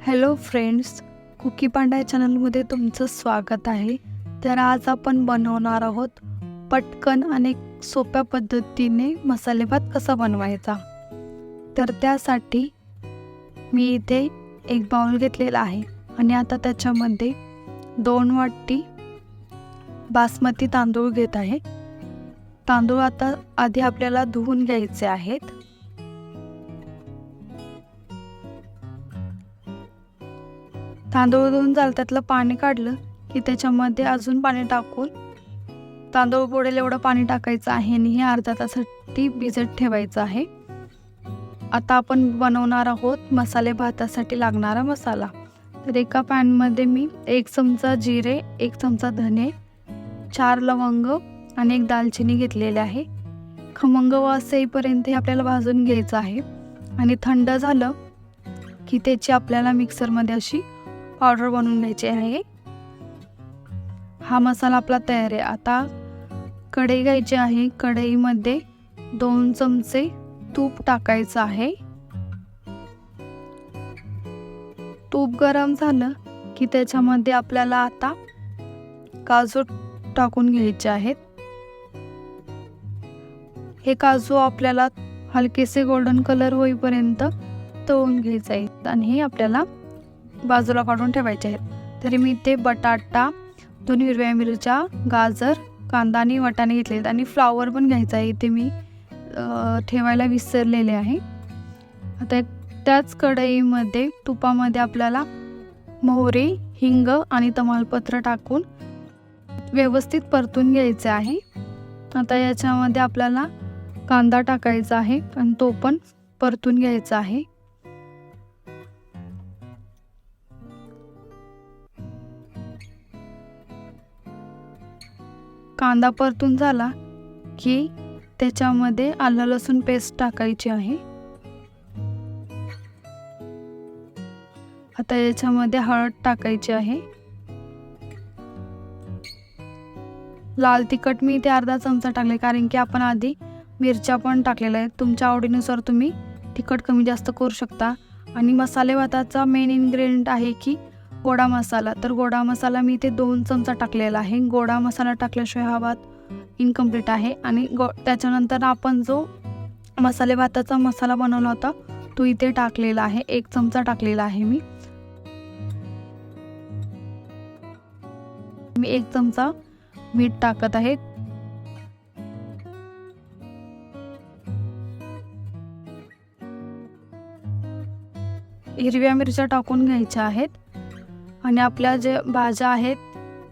Hello friends, cookie Panda चॅनलमध्ये तुमचं स्वागत आहे. तर आज आपण बनवणार आहोत पटकन आणि सोप्या पद्धतीने मसाले भात कसा बनवायचा. तर त्यासाठी मी इथे एक बाउल घेतलेला आहे आणि आता त्याच्यामध्ये 2 वाटी बासमती तांदूळ घेत आहे. तांदूळ आता आधी आपल्याला धुवून घ्यायचे आहेत. तांदूळ धुवून झालं, त्यातलं पाणी काढलं की त्याच्यामध्ये अजून पाणी टाकून तांदूळ बुडेल एवढं पाणी टाकायचं आहे आणि हे अर्धा तासासाठी भिजत ठेवायचं आहे. आता आपण बनवणार आहोत मसाले भातासाठी लागणारा मसाला. तर एका पॅनमध्ये मी 1 चमचा जिरे, 1 चमचा धने, 4 लवंग आणि 1 दालचिनी घेतलेले आहे. खमंग वास येईपर्यंत हे आपल्याला भाजून घ्यायचं आहे आणि थंड झालं की त्याची आपल्याला मिक्सरमध्ये अशी पावडर बनवून घ्यायची आहे. हा मसाला आपला तयार आहे. आता कढई घ्यायची आहे. कढईमध्ये 2 चमचे तूप टाकायचं आहे. तूप गरम झालं की त्याच्यामध्ये आपल्याला आता काजू टाकून घ्यायचे आहेत. हे काजू आपल्याला हलकेसे गोल्डन कलर होईपर्यंत तळून घ्यायचे आहेत आणि हे आपल्याला बाजूला काढून ठेवायचे आहेत. तरी मी ते बटाटा, 2 हिरव्या मिरच्या, गाजर, कांदा आणि वाटाणे घेतलेत आणि फ्लावर पण घ्यायचा आहे. इथे मी ठेवायला विसरलेले आहे. आता त्याच कढईमध्ये तुपामध्ये आपल्याला मोहरी, हिंग आणि तमालपत्र टाकून व्यवस्थित परतून घ्यायचे आहे. आता याच्यामध्ये आपल्याला कांदा टाकायचा आहे आणि तो पण परतून घ्यायचा आहे. कांदा परतून झाला की त्याच्यामध्ये आलं लसूण पेस्ट टाकायची आहे. आता याच्यामध्ये हळद टाकायची आहे. लाल तिखट मी इथे अर्धा चमचा टाकले, कारण की आपण आधी मिरच्या पण टाकलेल्या आहेत. तुमच्या आवडीनुसार तुम्ही तिखट कमी जास्त करू शकता. आणि मसाले भाताचा मेन इन्ग्रेडियंट आहे की गोडा मसाला. तर गोडा मसाला मी इथे 2 चमचा टाकलेला आहे. गोडा मसाला टाकल्याशिवाय हा भात इनकम्प्लीट आहे. आणि त्याच्यानंतर आपण जो मसाले भाताचा मसाला बनवला होता तो इथे टाकलेला आहे. 1 चमचा टाकलेला आहे. मी 1 चमचा मीठ टाकत आहे. हिरव्या मिरच्या टाकून घ्यायच्या आहेत आणि आपल्या जे भाज्या आहेत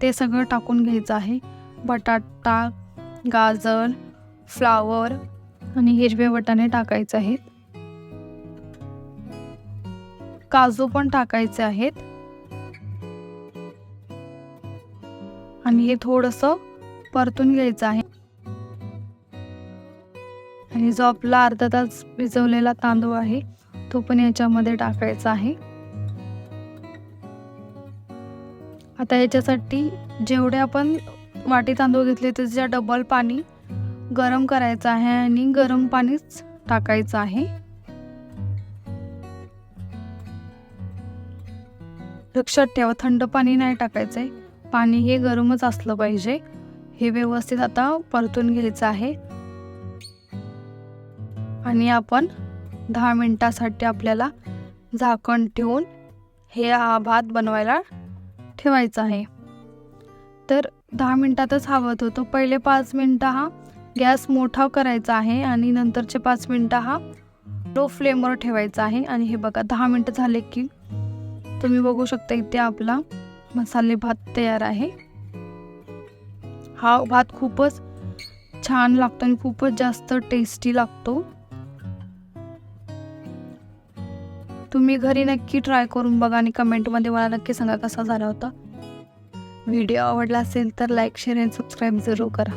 ते सगळं टाकून घ्यायचं आहे. बटाटा, गाजर, फ्लावर आणि हिरवे वाटाणे टाकायचे आहेत. काजू पण टाकायचे आहेत आणि हे थोडंसं परतून घ्यायचं आहे. आणि जो आपला अर्धा तास भिजवलेला तांदूळ आहे तो पण याच्यामध्ये टाकायचा आहे. आता याच्यासाठी जेवढे आपण वाटी तांदूळ घेतले त्याच्या डबल पाणी गरम करायचं आहे आणि गरम पाणीच टाकायचं आहे. लक्षात ठेवा, थंड पाणी नाही टाकायचं आहे. पाणी हे गरमच असलं पाहिजे. हे व्यवस्थित आता परतून घ्यायचं आहे आणि आपण 10 मिनिटासाठी आपल्याला झाकण ठेवून हा भात बनवायला ठेवायचा आहे. तर 10 मिनिटातच हवत होतो. पहिले 5 मिनिटं हा गॅस मोठा करायचा आहे आणि नंतरचे 5 मिनिटं हा लो फ्लेमवर ठेवायचा आहे. आणि हे बघा, 10 मिनिटं झाले की तुम्ही बघू शकता इथे आपला मसाले भात तयार आहे. हा भात खूपच छान लागतो आणि खूपच जास्त टेस्टी लागतो. तुम्ही घरी नक्की ट्राय करून बघा आणि कमेंटमध्ये मला नक्की सांगा कसा झाला होता. व्हिडिओ आवडला असेल तर लाईक, शेअर आणि सबस्क्राईब जरूर करा.